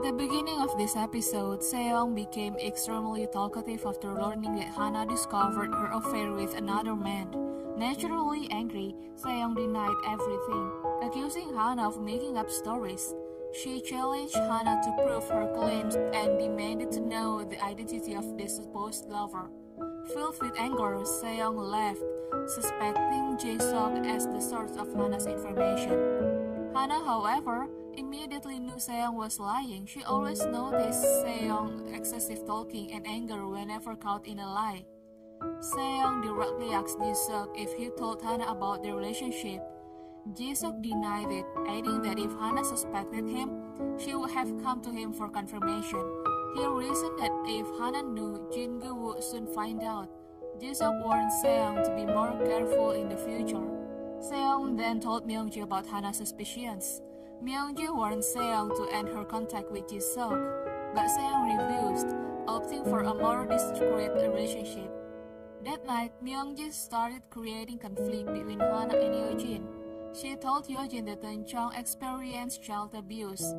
At the beginning of this episode, Seong became extremely talkative after learning that Hana discovered her affair with another man. Naturally angry, Seong denied everything, accusing Hana of making up stories. She challenged Hana to prove her claims and demanded to know the identity of the supposed lover. Filled with anger, Seong left, suspecting Jae-suk as the source of Hana's information. Hana, however, immediately knew Seong was lying. She always noticed Seong's excessive talking and anger whenever caught in a lie. Seong directly asked Jae-suk if he told Hana about their relationship. Jae-suk denied it, adding that if Hana suspected him, she would have come to him for confirmation. He reasoned that if Hana knew, Jin-gu would soon find out. Jae-suk warned Seong to be more careful in the future. Seong then told Myung-ji about Hana's suspicions. Myung-ji warned Seong to end her contact with Jae-suk, but Seong refused, opting for a more discreet relationship. That night, Myung-ji started creating conflict between Hana and Yeojin. She told Yeojin that Eun-jung experienced child abuse.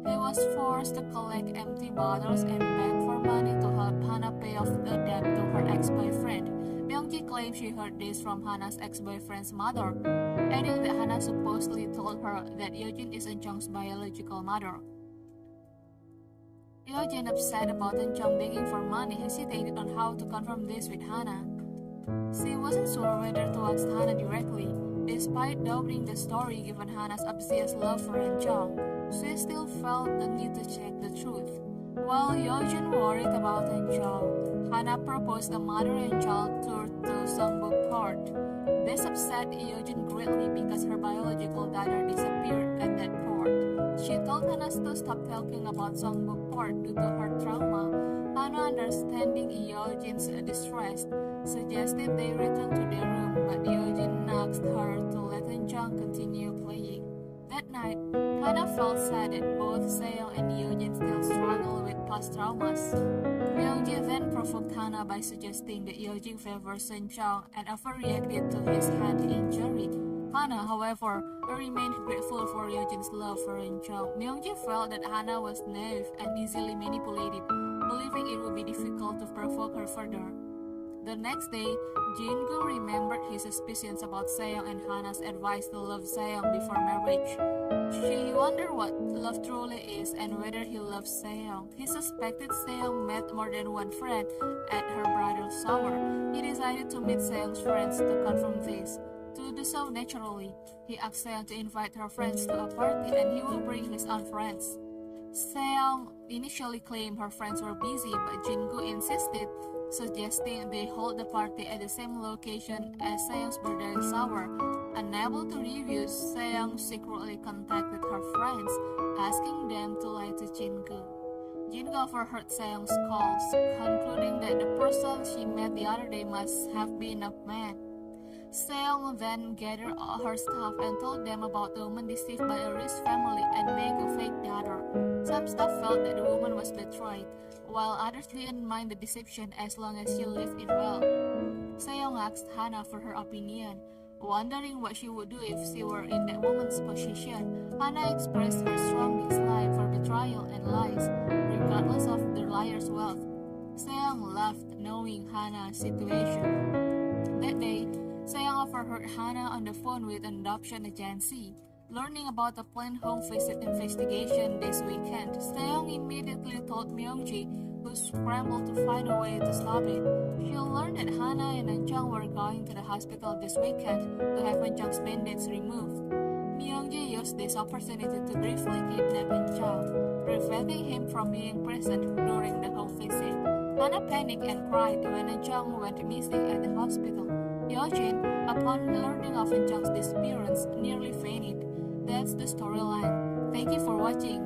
He was forced to collect empty bottles and beg for money to help Hana pay off the debt to her ex-boyfriend. Myung-ji claimed she heard this from Hana's ex-boyfriend's mother, adding that Hana supposedly told her that Yeojin is Eun-jung's biological mother. Yeojin, upset about Eun-jung begging for money, hesitated on how to confirm this with Hana. She wasn't sure whether to ask Hana directly. Despite doubting the story given Hana's obvious love for Eun-jung, she still felt the need to check the truth. While Yeojin worried about Eun-jung, Hana proposed a mother and child tour to Songbuk Port. This upset Yeojin greatly because her biological daughter disappeared at that port. She told Hana to stop talking about Songbuk Port due to her trauma. Hana, understanding Yeojin's distress, suggested they return to their room, but Yeojin asked her to let Eun-jung continue playing. That night, Hana felt sad that both Seong and Yeojin still struggle with past traumas. Myung-ji then provoked Hana by suggesting that Yeojin favors Eun-jung and overreacted to his hand injury. Hana, however, remained grateful for Yeojin's love for Eun-jung. Myung-ji felt that Hana was naive and easily manipulated, believing it would be difficult to provoke her further. The next day, Jin-gu remembered his suspicions about Seong and Hana's advice to love Seong before marriage. She wondered what love truly is and whether he loves Seong. He suspected Seong met more than one friend at her bridal shower. He decided to meet Seong's friends to confirm this. To do so naturally, he asked Seong to invite her friends to a party and he will bring his own friends. Seong initially claimed her friends were busy, but Jin-gu insisted, suggesting they hold the party at the same location as Seong's birthday shower. Unable to refuse, Seong secretly contacted her friends, asking them to lie to Jin-gu. Jin-gu overheard Seong's calls, concluding that the person she met the other day must have been a man. Seong then gathered all her staff and told them about the woman deceived by a rich family and made a fake daughter. Some staff felt that the woman was betrayed, while others didn't mind the deception as long as she lived it well. Seong asked Hana for her opinion, wondering what she would do if she were in that woman's position. Hana expressed her strong dislike for betrayal and lies, regardless of the liar's wealth. Seong laughed, knowing Hana's situation. That day, Seong overheard Hana on the phone with an adoption agency. Learning about the planned home visit investigation this weekend, Seong immediately told Myung-ji, who scrambled to find a way to stop it. She learned that Hana and Eun-jung were going to the hospital this weekend to have Eun-jung's bandage removed. Myung-ji used this opportunity to briefly kidnap Eun-jung, preventing him from being present during the home visit. Hana panicked and cried when Eun-jung went missing at the hospital. Yeojin, upon learning of Eun-jung's disappearance, nearly fainted. That's the storyline. Thank you for watching.